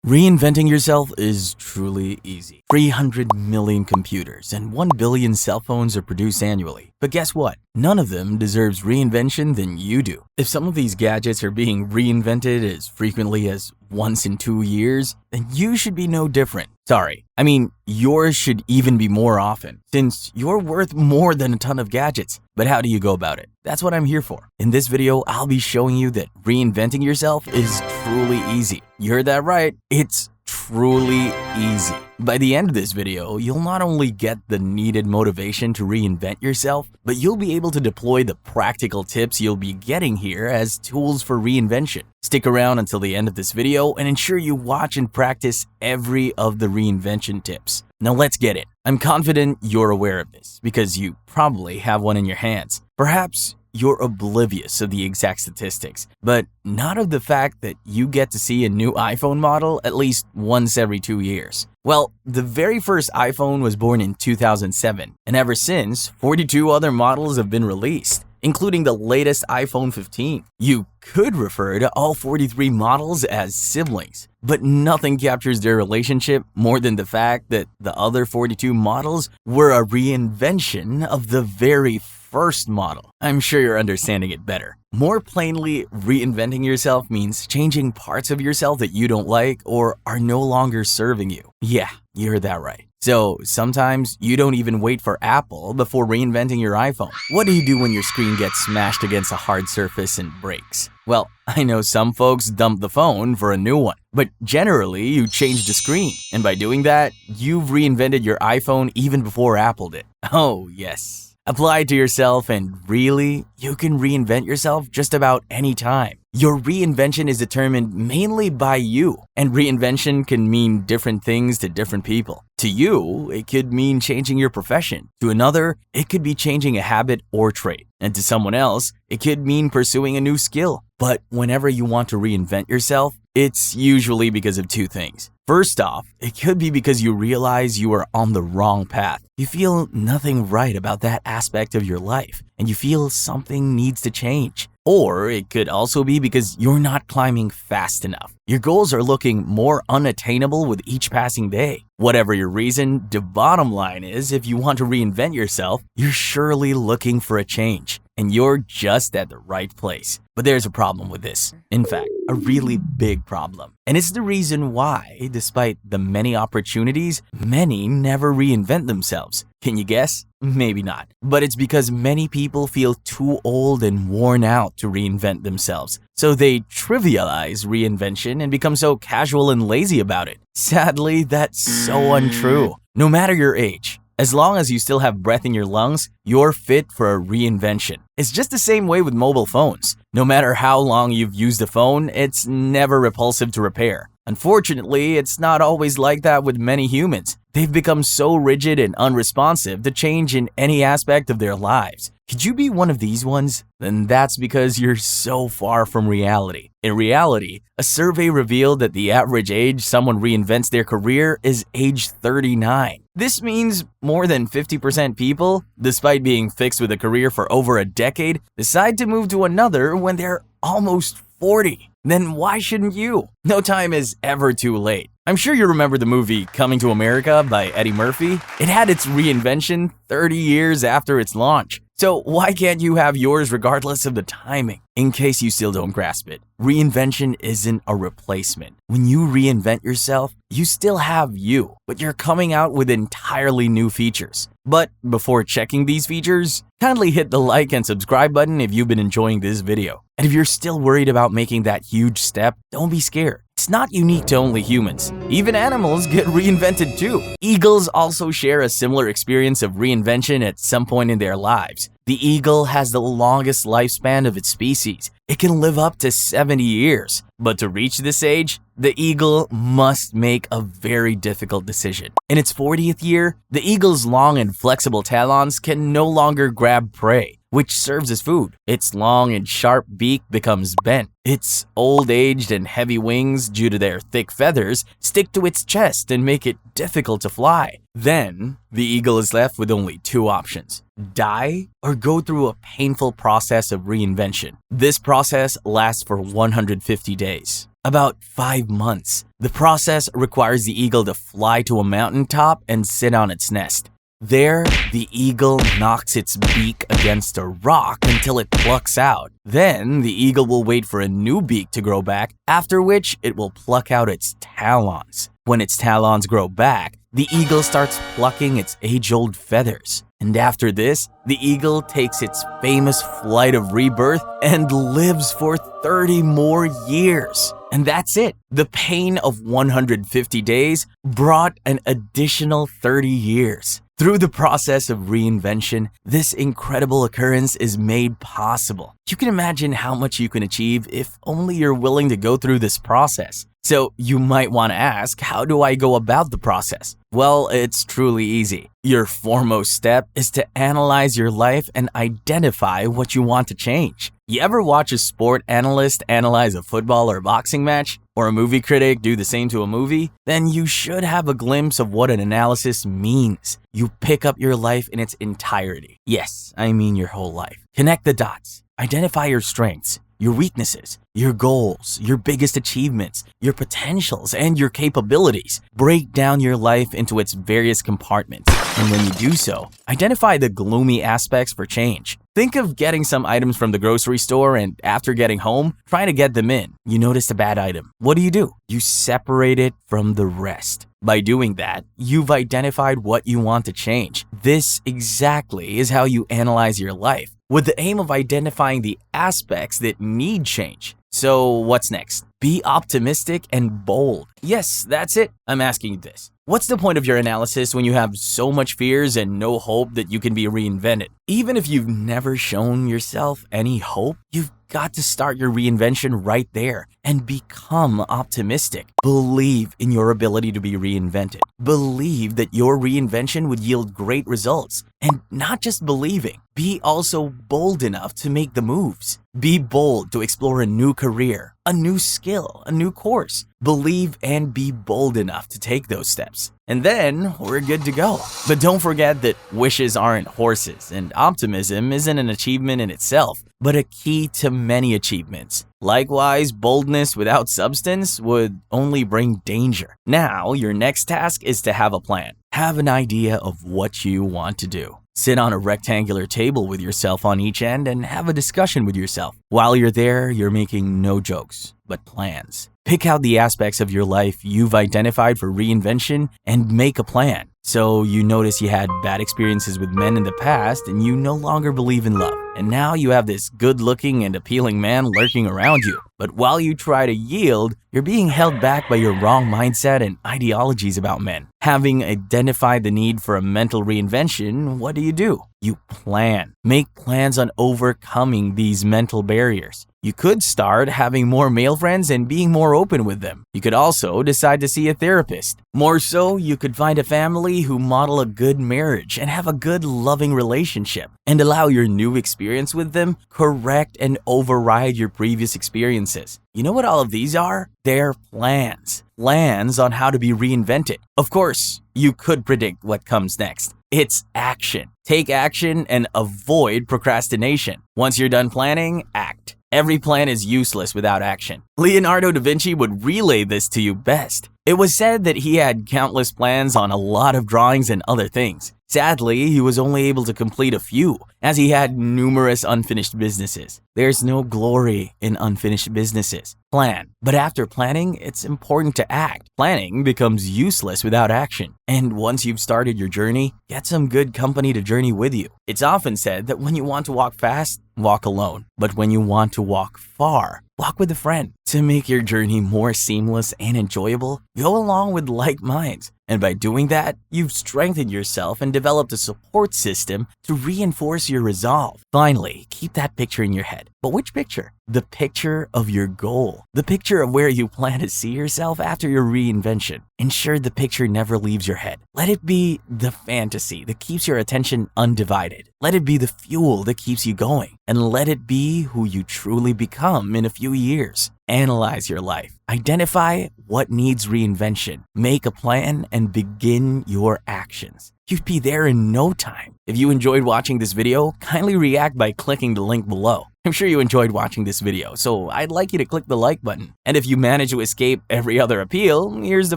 Reinventing yourself is truly easy. 300 million computers and 1 billion cell phones are produced annually. But guess what? None of them deserves reinvention than you do. If some of these gadgets are being reinvented as frequently as once in 2 years, then you should be no different. Sorry, I mean yours should even be more often, since you're worth more than a ton of gadgets. But how do you go about it? That's what I'm here for. In this video, I'll be showing you that reinventing yourself is truly easy. You heard that right, it's truly easy. By the end of this video, you'll not only get the needed motivation to reinvent yourself, but you'll be able to deploy the practical tips you'll be getting here as tools for reinvention. Stick around until the end of this video and ensure you watch and practice every of the reinvention tips. Now let's get it. I'm confident you're aware of this because you probably have one in your hands. Perhaps you're oblivious of the exact statistics, but not of the fact that you get to see a new iPhone model at least once every 2 years. Well, the very first iPhone was born in 2007, and ever since, 42 other models have been released, including the latest iPhone 15. You could refer to all 43 models as siblings, but nothing captures their relationship more than the fact that the other 42 models were a reinvention of the very first model. I'm sure you're understanding it better. More plainly, reinventing yourself means changing parts of yourself that you don't like or are no longer serving you. Yeah, you heard that right. So sometimes you don't even wait for Apple before reinventing your iPhone. What do you do when your screen gets smashed against a hard surface and breaks? Well, I know some folks dump the phone for a new one, but generally you change the screen. And by doing that, you've reinvented your iPhone even before Apple did. Oh yes. Apply it to yourself and really, you can reinvent yourself just about any time. Your reinvention is determined mainly by you, and reinvention can mean different things to different people. To you, it could mean changing your profession. To another, it could be changing a habit or trait. And to someone else, it could mean pursuing a new skill. But whenever you want to reinvent yourself, it's usually because of two things. First off, it could be because you realize you are on the wrong path. You feel nothing right about that aspect of your life, and you feel something needs to change. Or it could also be because you're not climbing fast enough. Your goals are looking more unattainable with each passing day. Whatever your reason, the bottom line is if you want to reinvent yourself, you're surely looking for a change, and you're just at the right place. But there's a problem with this. In fact, a really big problem. And it's the reason why, despite the many opportunities, many never reinvent themselves. Can you guess? Maybe not. But it's because many people feel too old and worn out to reinvent themselves. So they trivialize reinvention and become so casual and lazy about it. Sadly, that's so untrue. No matter your age, as long as you still have breath in your lungs, you're fit for a reinvention. It's just the same way with mobile phones. No matter how long you've used a phone, it's never repulsive to repair. Unfortunately, it's not always like that with many humans. They've become so rigid and unresponsive to change in any aspect of their lives. Could you be one of these ones? Then that's because you're so far from reality. In reality, a survey revealed that the average age someone reinvents their career is age 39. This means more than 50% people, despite being fixed with a career for over a decade, decide to move to another when they're almost 40. Then why shouldn't you? No time is ever too late. I'm sure you remember the movie Coming to America by Eddie Murphy. It had its reinvention 30 years after its launch. So why can't you have yours regardless of the timing? In case you still don't grasp it, reinvention isn't a replacement. When you reinvent yourself, you still have you, but you're coming out with entirely new features. But before checking these features, kindly hit the like and subscribe button if you've been enjoying this video. And if you're still worried about making that huge step, don't be scared. It's not unique to only humans. Even animals get reinvented too. Eagles also share a similar experience of reinvention at some point in their lives. The eagle has the longest lifespan of its species. It can live up to 70 years. But to reach this age, the eagle must make a very difficult decision. In its 40th year, the eagle's long and flexible talons can no longer grab prey, which serves as food. Its long and sharp beak becomes bent. Its old-aged and heavy wings, due to their thick feathers, stick to its chest and make it difficult to fly. Then, the eagle is left with only two options: die or go through a painful process of reinvention. This process lasts for 150 days. About 5 months. The process requires the eagle to fly to a mountaintop and sit on its nest. There, the eagle knocks its beak against a rock until it plucks out. Then, the eagle will wait for a new beak to grow back, after which it will pluck out its talons. When its talons grow back, the eagle starts plucking its age-old feathers. And after this, the eagle takes its famous flight of rebirth and lives for 30 more years. And that's it. The pain of 150 days brought an additional 30 years. Through the process of reinvention, this incredible occurrence is made possible. You can imagine how much you can achieve if only you're willing to go through this process. So you might want to ask, how do I go about the process? Well, it's truly easy. Your foremost step is to analyze your life and identify what you want to change. You ever watch a sport analyst analyze a football or boxing match? Or a movie critic do the same to a movie? Then you should have a glimpse of what an analysis means. You pick up your life in its entirety. Yes, I mean your whole life. Connect the dots. Identify your strengths, your weaknesses, your goals, your biggest achievements, your potentials, and your capabilities. Break down your life into its various compartments. And when you do so, identify the gloomy aspects for change. Think of getting some items from the grocery store and after getting home, trying to get them in. You noticed a bad item. What do? You separate it from the rest. By doing that, you've identified what you want to change. This exactly is how you analyze your life, with the aim of identifying the aspects that need change. So what's next? Be optimistic and bold. Yes, that's it. I'm asking you this. What's the point of your analysis when you have so much fears and no hope that you can be reinvented? Even if you've never shown yourself any hope, you've got to start your reinvention right there and become optimistic. Believe in your ability to be reinvented. Believe that your reinvention would yield great results. And not just believing, be also bold enough to make the moves. Be bold to explore a new career, a new skill, a new course. Believe and be bold enough to take those steps. And then we're good to go. But don't forget that wishes aren't horses, and optimism isn't an achievement in itself, but a key to many achievements. Likewise, boldness without substance would only bring danger. Now, your next task is to have a plan. Have an idea of what you want to do. Sit on a rectangular table with yourself on each end and have a discussion with yourself. While you're there, you're making no jokes, but plans. Pick out the aspects of your life you've identified for reinvention and make a plan. So you notice you had bad experiences with men in the past and you no longer believe in love. And now you have this good-looking and appealing man lurking around you. But while you try to yield, you're being held back by your wrong mindset and ideologies about men. Having identified the need for a mental reinvention, what do? You plan. Make plans on overcoming these mental barriers. You could start having more male friends and being more open with them. You could also decide to see a therapist. More so, you could find a family who model a good marriage and have a good loving relationship and allow your new experience with them correct and override your previous experiences. You know what all of these are? They're plans. Plans on how to be reinvented. Of course, you could predict what comes next. It's action. Take action and avoid procrastination. Once you're done planning, act. Every plan is useless without action. Leonardo da Vinci would relay this to you best. It was said that he had countless plans on a lot of drawings and other things. Sadly, he was only able to complete a few, as he had numerous unfinished businesses. There's no glory in unfinished businesses. Plan. But after planning, it's important to act. Planning becomes useless without action. And once you've started your journey, get some good company to journey with you. It's often said that when you want to walk fast, walk alone. But when you want to walk far, walk with a friend. To make your journey more seamless and enjoyable, go along with like minds. And by doing that, you've strengthened yourself and developed a support system to reinforce your resolve. Finally, keep that picture in your head. But which picture? The picture of your goal. The picture of where you plan to see yourself after your reinvention. Ensure the picture never leaves your head. Let it be the fantasy that keeps your attention undivided. Let it be the fuel that keeps you going. And let it be who you truly become in a few years. Analyze your life. Identify what needs reinvention. Make a plan and begin your actions. You'd be there in no time. If you enjoyed watching this video, kindly react by clicking the link below. I'm sure you enjoyed watching this video, so I'd like you to click the like button. And if you manage to escape every other appeal, here's the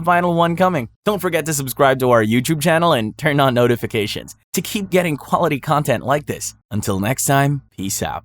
final one coming. Don't forget to subscribe to our YouTube channel and turn on notifications to keep getting quality content like this. Until next time, peace out.